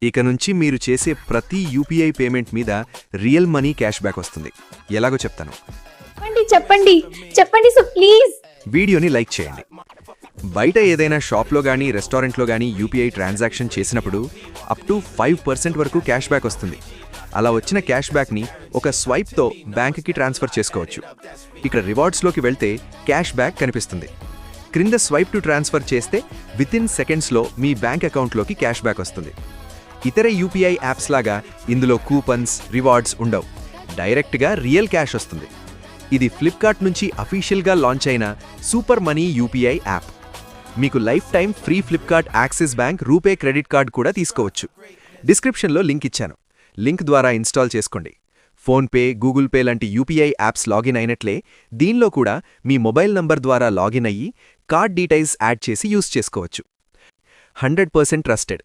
ఇక నుంచి మీరు చేసే ప్రతి యూపీఐ పేమెంట్ మీద రియల్ మనీ క్యాష్ బ్యాక్ వస్తుంది. ఎలాగో చెప్తాను. చెప్పండి సార్ ప్లీజ్. వీడియోని లైక్ చేయండి. బయట ఏదైనా షాప్లో గానీ రెస్టారెంట్లో గానీ యూపీఐ ట్రాన్సాక్షన్ చేసినప్పుడు అప్ టు 5% వరకు క్యాష్ బ్యాక్ వస్తుంది. అలా వచ్చిన క్యాష్ బ్యాక్ని ఒక స్వైప్తో బ్యాంక్కి ట్రాన్స్ఫర్ చేసుకోవచ్చు. ఇక్కడ రివార్డ్స్లోకి వెళ్తే క్యాష్ బ్యాక్ కనిపిస్తుంది. క్రింద స్వైప్ టు ట్రాన్స్ఫర్ చేస్తే వితిన్ సెకండ్స్లో మీ బ్యాంక్ అకౌంట్లోకి క్యాష్ బ్యాక్ వస్తుంది. ఇతర యూపీఐ యాప్స్ లాగా ఇందులో కూపన్స్, రివార్డ్స్ ఉండవు. డైరెక్ట్గా రియల్ క్యాష్ వస్తుంది. ఇది ఫ్లిప్కార్ట్ నుంచి అఫీషియల్గా లాంచ్ అయిన సూపర్ మనీ యూపీఐ యాప్. మీకు life time free Flipkart axis bank RuPay credit card కూడా తీసుకోవచ్చు. డిస్క్రిప్షన్లో లింక్ ఇచ్చాను. లింక్ ద్వారా ఇన్స్టాల్ చేసుకోండి. ఫోన్పే, గూగుల్ పే లాంటి యూపీఐ యాప్స్ లాగిన్ అయినట్లే దీనిలో కూడా మీ మొబైల్ నంబర్ ద్వారా లాగిన్ అయ్యి కార్డ్ డీటెయిల్స్ యాడ్ చేసి యూస్ చేసుకోవచ్చు. 100% ట్రస్టెడ్.